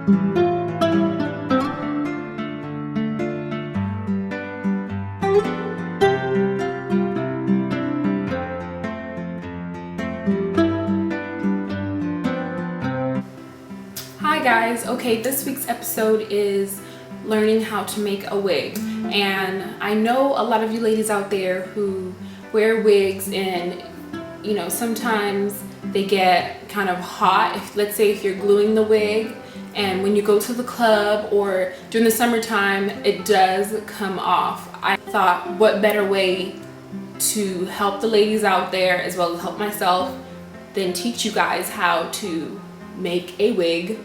Hi guys, okay, this week's episode is learning how to make a wig. And I know a lot of you ladies out there who wear wigs and sometimes they get kind of hot. Let's say if you're gluing the wig and when you go to the club or during the summertime, it does come off. I thought what better way to help the ladies out there as well as help myself than teach you guys how to make a wig,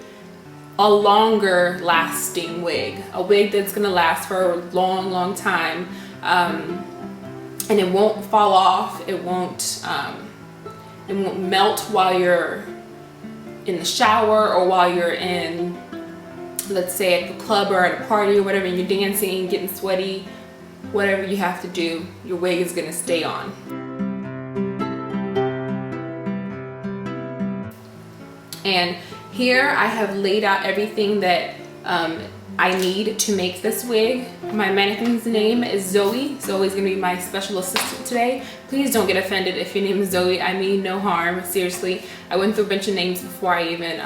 a longer lasting wig, a wig that's gonna last for a long time, and it won't fall off, it won't melt while you're in the shower or while you're in, let's say, at the club or at a party or whatever, and you're dancing, getting sweaty, whatever you have to do, your wig is gonna stay on. And here I have laid out everything that I need to make this wig. My mannequin's name is Zoe. Zoe's gonna be my special assistant today. Please don't get offended if your name is Zoe. I mean no harm, seriously. I went through a bunch of names before I even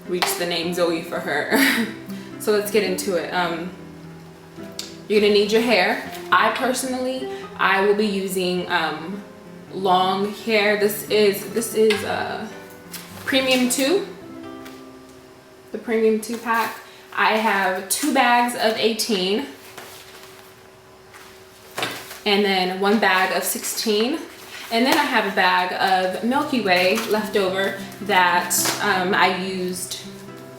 reached the name Zoe for her. So let's get into it. You're gonna need your hair. I will be using long hair. This is Premium 2. The Premium 2 pack. I have 2 bags of 18 and then 1 bag of 16, and then I have a bag of Milky Way left over that I used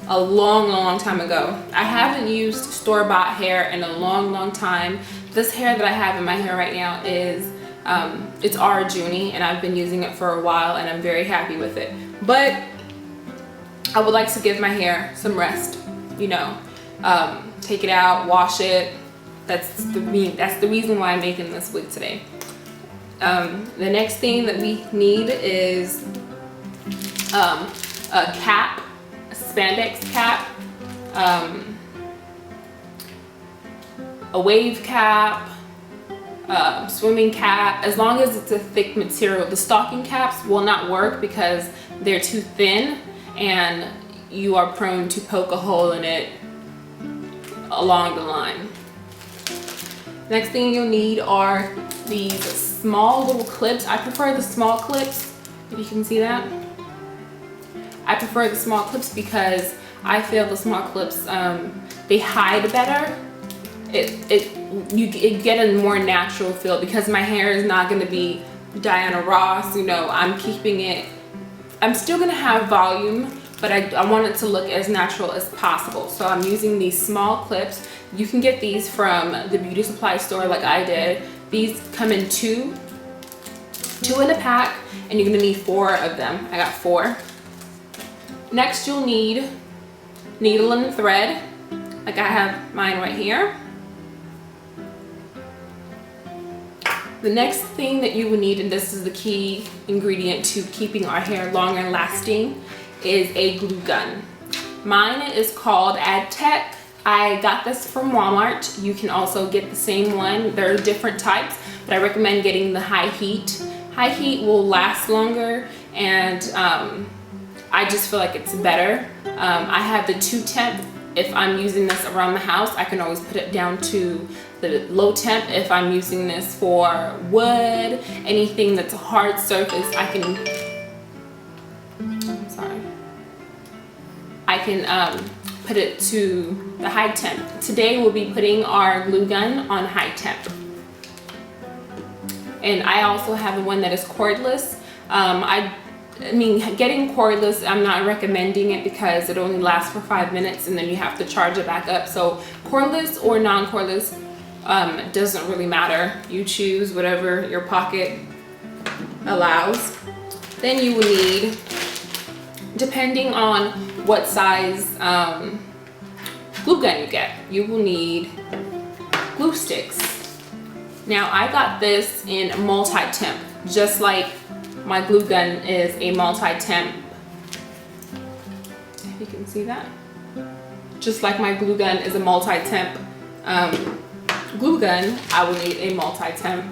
a long time ago. I haven't used store-bought hair in a long time. This hair that I have in my hair right now is it's Ara Junie, and I've been using it for a while and I'm very happy with it. But I would like to give my hair some rest, take it out, wash it. That's the reason why I'm making this wig today. The next thing that we need is a cap, a spandex cap, a wave cap, swimming cap, as long as it's a thick material. The stocking caps will not work because they're too thin and you are prone to poke a hole in it along the line. Next thing you'll need are these small little clips. I prefer the small clips, if you can see that. I prefer the small clips because I feel the small clips, they hide better. You get a more natural feel because my hair is not gonna be Diana Ross, I'm keeping it, I'm still gonna have volume, but I want it to look as natural as possible. So I'm using these small clips. You can get these from the beauty supply store like I did. These come in two in a pack, and you're gonna need 4 of them. I got 4. Next you'll need needle and thread, like I have mine right here. The next thing that you will need, and this is the key ingredient to keeping our hair long and lasting, is a glue gun. Mine is called AdTech. I got this from Walmart. You can also get the same one. There are different types, but I recommend getting the high heat. High heat will last longer, and I just feel like it's better. I have the 2 temp. If I'm using this around the house, I can always put it down to the low temp. If I'm using this for wood, anything that's a hard surface, I can put it to the high temp. Today we'll be putting our glue gun on high temp. And I also have the one that is cordless. I mean, getting cordless, I'm not recommending it because it only lasts for 5 minutes and then you have to charge it back up. So cordless or non-cordless, doesn't really matter. You choose whatever your pocket allows. Then you will need, depending on what size glue gun you get, you will need glue sticks. Now I got this in multi-temp, just like my glue gun is a multi-temp. If you can see that. just like my glue gun is a multi-temp glue gun, I will need a multi-temp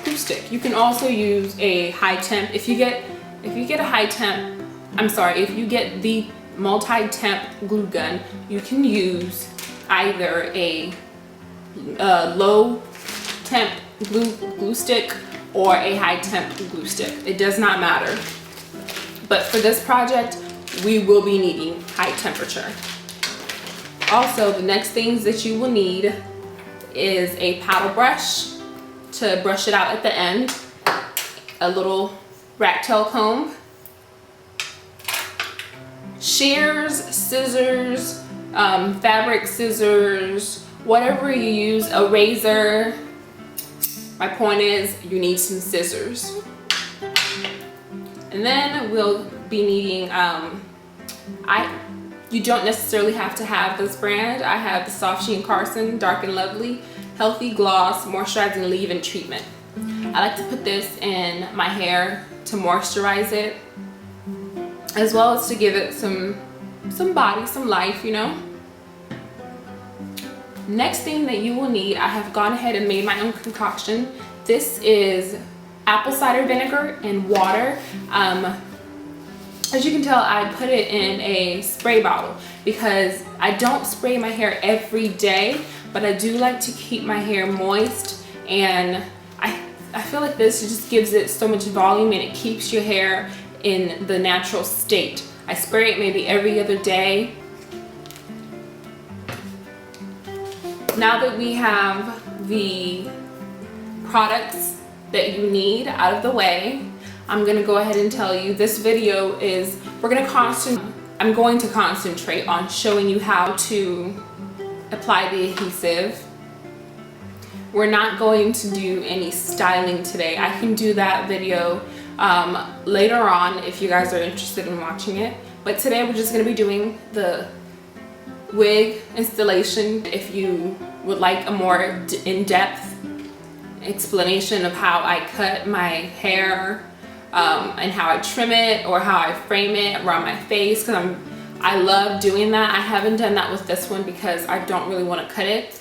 glue stick. You can also use a high temp. If you get a high temp, if you get the multi-temp glue gun, you can use either a low temp glue stick or a high temp glue stick. It does not matter. But for this project, we will be needing high temperature. Also, the next things that you will need is a paddle brush to brush it out at the end, a little rat tail comb, shears, scissors, fabric scissors, whatever you use, a razor. My point is, you need some scissors. And then we'll be needing, you don't necessarily have to have this brand. I have the Soft Sheen Carson Dark and Lovely Healthy Gloss Moisturizing Leave-In Treatment. I like to put this in my hair to moisturize it, as well as to give it some body, some life, you know. Next thing that you will need, I have gone ahead and made my own concoction. This is apple cider vinegar and water. As you can tell, I put it in a spray bottle because I don't spray my hair every day, but I do like to keep my hair moist, and I feel like this just gives it so much volume and it keeps your hair in the natural state. I spray it maybe every other day. Now that we have the products that you need out of the way, I'm gonna go ahead and tell you this video is, I'm going to concentrate on showing you how to apply the adhesive. We're not going to do any styling today. I can do that video later on if you guys are interested in watching it. But today we're just gonna be doing the wig installation. If you would like a more in-depth explanation of how I cut my hair and how I trim it, or how I frame it around my face, because I love doing that. I haven't done that with this one because I don't really want to cut it,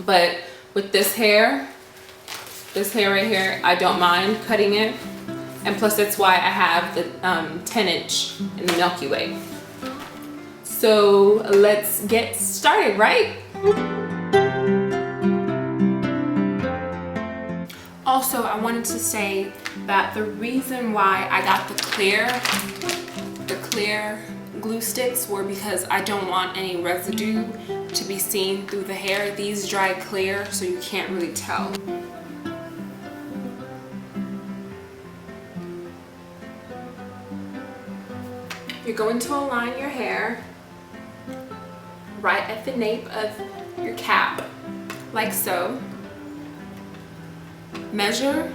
but with this hair right here, I don't mind cutting it. And plus that's why I have the 10-inch in the Milky Way. So let's get started, right? Also, I wanted to say that the reason why I got the clear glue sticks were because I don't want any residue to be seen through the hair. These dry clear, so you can't really tell. You're going to align your hair right at the nape of your cap, like so. Measure.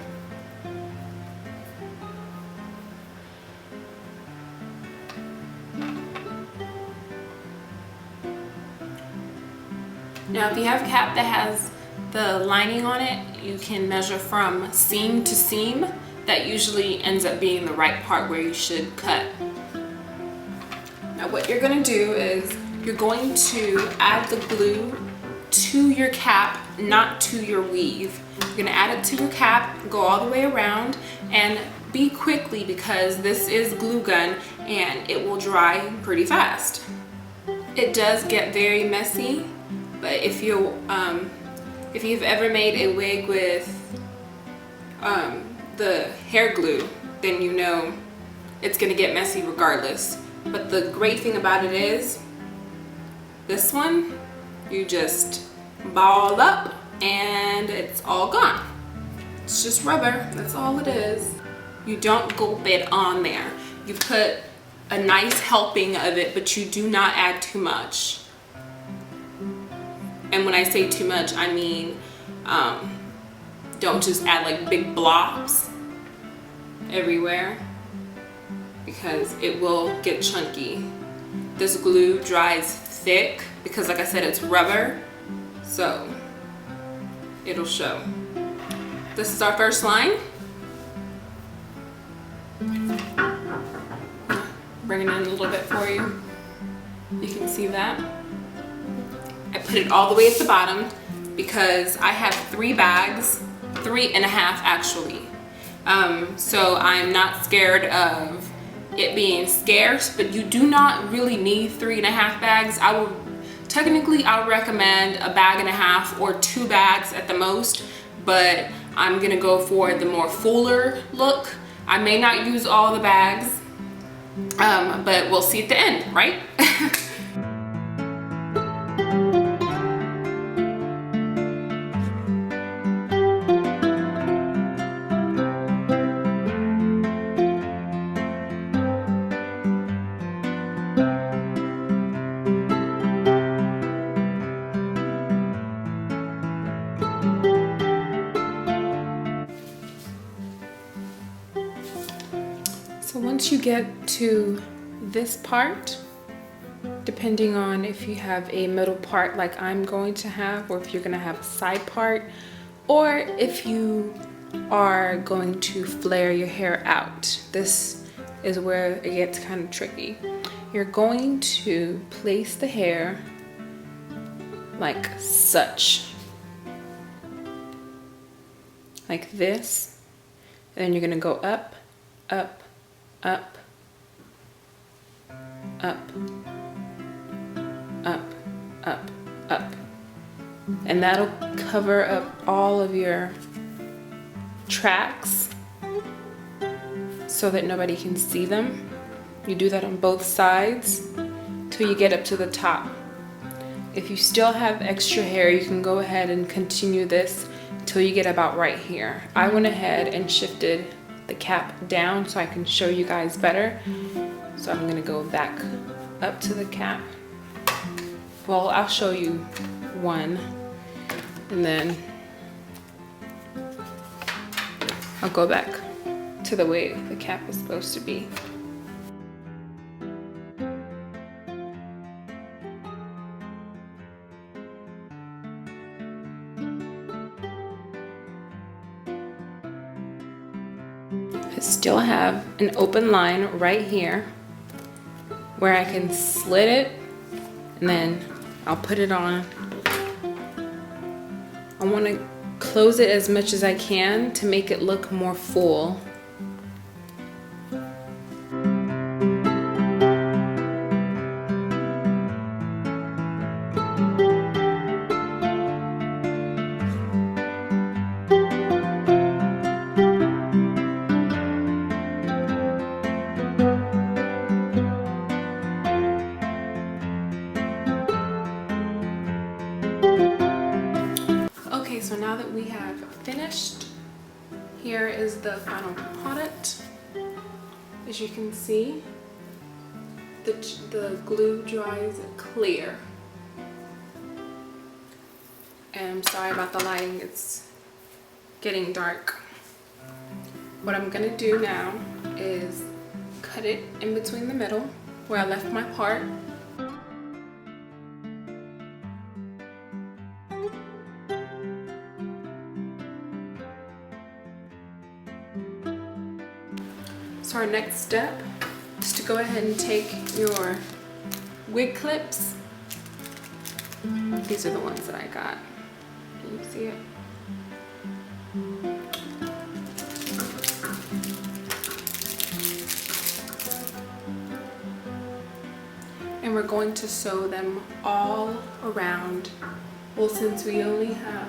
Now, if you have a cap that has the lining on it, you can measure from seam to seam. That usually ends up being the right part where you should cut. Now, what you're going to do is you're going to add the glue to your cap, not to your weave. You're going to add it to your cap, go all the way around, and be quickly because this is glue gun and it will dry pretty fast. It does get very messy, but if you've ever made a wig with the hair glue, then you know it's going to get messy regardless. But the great thing about it is, this one, you just ball up and it's all gone. It's just rubber, that's all it is. You don't gulp it on there. You put a nice helping of it, but you do not add too much. And when I say too much, I mean don't just add like big blobs everywhere, because it will get chunky. This glue dries thick because, like I said, it's rubber, so it'll show. This is our first line. Bring it in a little bit for you. You can can see that. I put it all the way at the bottom because I have 3 bags, 3.5 actually. So I'm not scared of it being scarce, but you do not really need 3.5 bags. I would recommend a bag and a half or 2 bags at the most, but I'm gonna go for the more fuller look. I may not use all the bags, but we'll see at the end, right? So once you get to this part, depending on if you have a middle part like I'm going to have, or if you're gonna have a side part, or if you are going to flare your hair out, this is where it gets kind of tricky. You're going to place the hair like such, like this, and then you're gonna go up, up, up, up, up, up, up. And that'll cover up all of your tracks so that nobody can see them. You do that on both sides till you get up to the top. If you still have extra hair, you can go ahead and continue this till you get about right here. I went ahead and shifted the cap down so I can show you guys better. So I'm gonna go back up to the cap. Well, I'll show you one, and then I'll go back to the way the cap is supposed to be. I still have an open line right here where I can slit it, and then I'll put it on. I want to close it as much as I can to make it look more full. Okay, so now that we have finished, here is the final product. As you can see, the glue dries clear. And I'm sorry about the lighting, it's getting dark. What I'm gonna do now is cut it in between the middle where I left my part. So our next step is to go ahead and take your wig clips. These are the ones that I got. Can you see it? And we're going to sew them all around. Well, since we only have,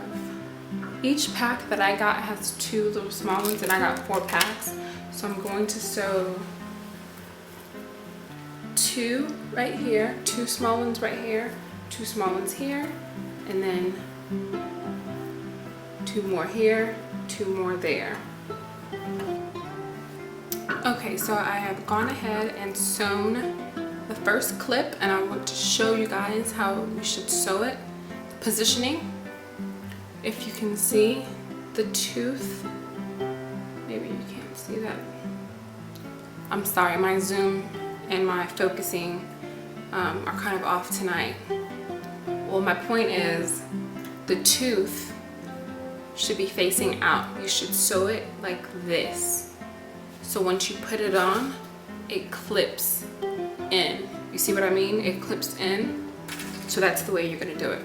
each pack that I got has 2 little small ones, and I got 4 packs. So I'm going to sew 2 right here, 2 small ones right here, 2 small ones here, and then 2 more here, 2 more there. Okay, so I have gone ahead and sewn the first clip, and I want to show you guys how you should sew it. Positioning, if you can see the tooth, maybe you can't see that. I'm sorry, my zoom and my focusing are kind of off tonight. Well, my point is the tooth should be facing out. You should sew it like this. So once you put it on, it clips in. You see what I mean? It clips in. So that's the way you're gonna do it.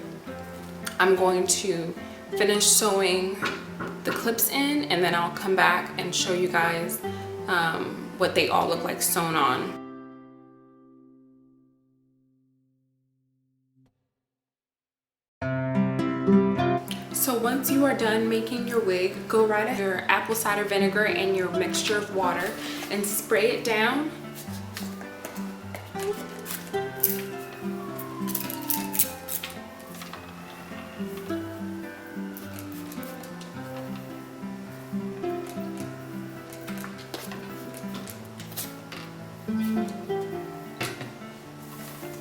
I'm going to finish sewing the clips in, and then I'll come back and show you guys what they all look like sewn on. So once you are done making your wig, go right ahead with your apple cider vinegar and your mixture of water and spray it down.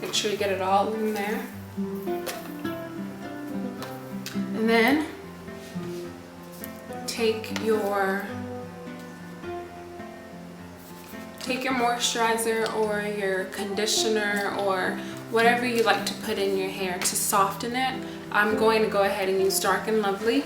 Make sure you get it all in there. And then take your moisturizer or your conditioner or whatever you like to put in your hair to soften it. I'm going to go ahead and use Dark and Lovely.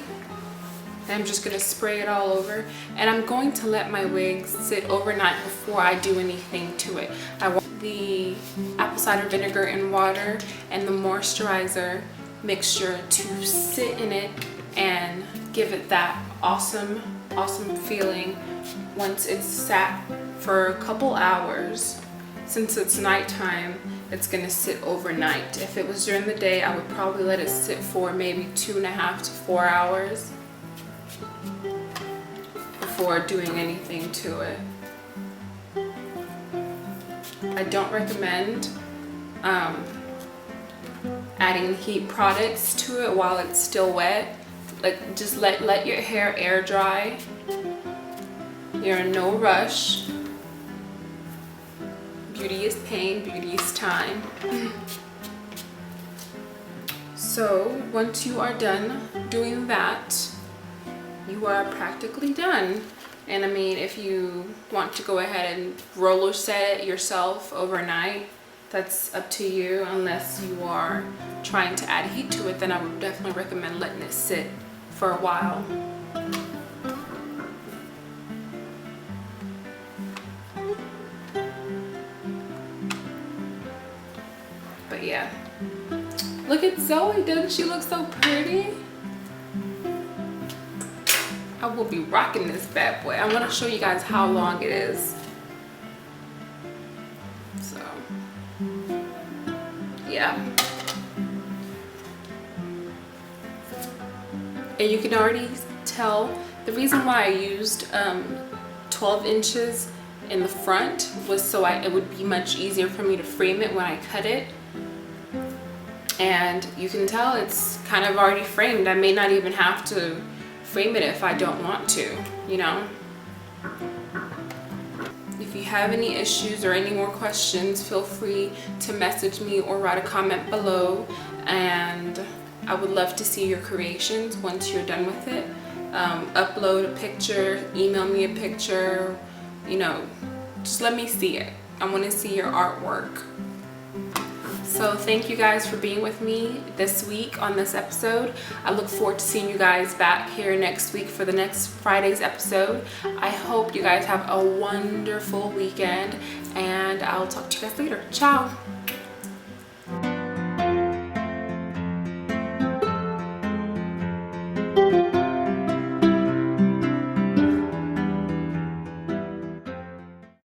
And I'm just going to spray it all over. And I'm going to let my wig sit overnight before I do anything to it. I want the apple cider vinegar and water and the moisturizer mixture to sit in it and give it that awesome feeling once it's sat for a couple hours. Since it's nighttime, it's gonna sit overnight. If it was during the day, I would probably let it sit for maybe 2.5 to 4 hours before doing anything to it. I don't recommend adding heat products to it while it's still wet. Like, just let your hair air dry. You're in no rush. Beauty is pain, beauty is time. So once you are done doing that, you are practically done. And I mean, if you want to go ahead and roller set it yourself overnight, that's up to you. Unless you are trying to add heat to it, then I would definitely recommend letting it sit for a while. But yeah, look at Zoe, doesn't she look so pretty? I will be rocking this bad boy. I want to show you guys how long it is. So yeah, and you can already tell the reason why I used 12 inches in the front was so it would be much easier for me to frame it when I cut it. And you can tell it's kind of already framed. I may not even have to frame it if I don't want to, you know. If you have any issues or any more questions, feel free to message me or write a comment below, and I would love to see your creations once you're done with it. Upload a picture, email me a picture, you know, just let me see it. I want to see your artwork. So thank you guys for being with me this week on this episode. I look forward to seeing you guys back here next week for the next Friday's episode. I hope you guys have a wonderful weekend, and I'll talk to you guys later. Ciao.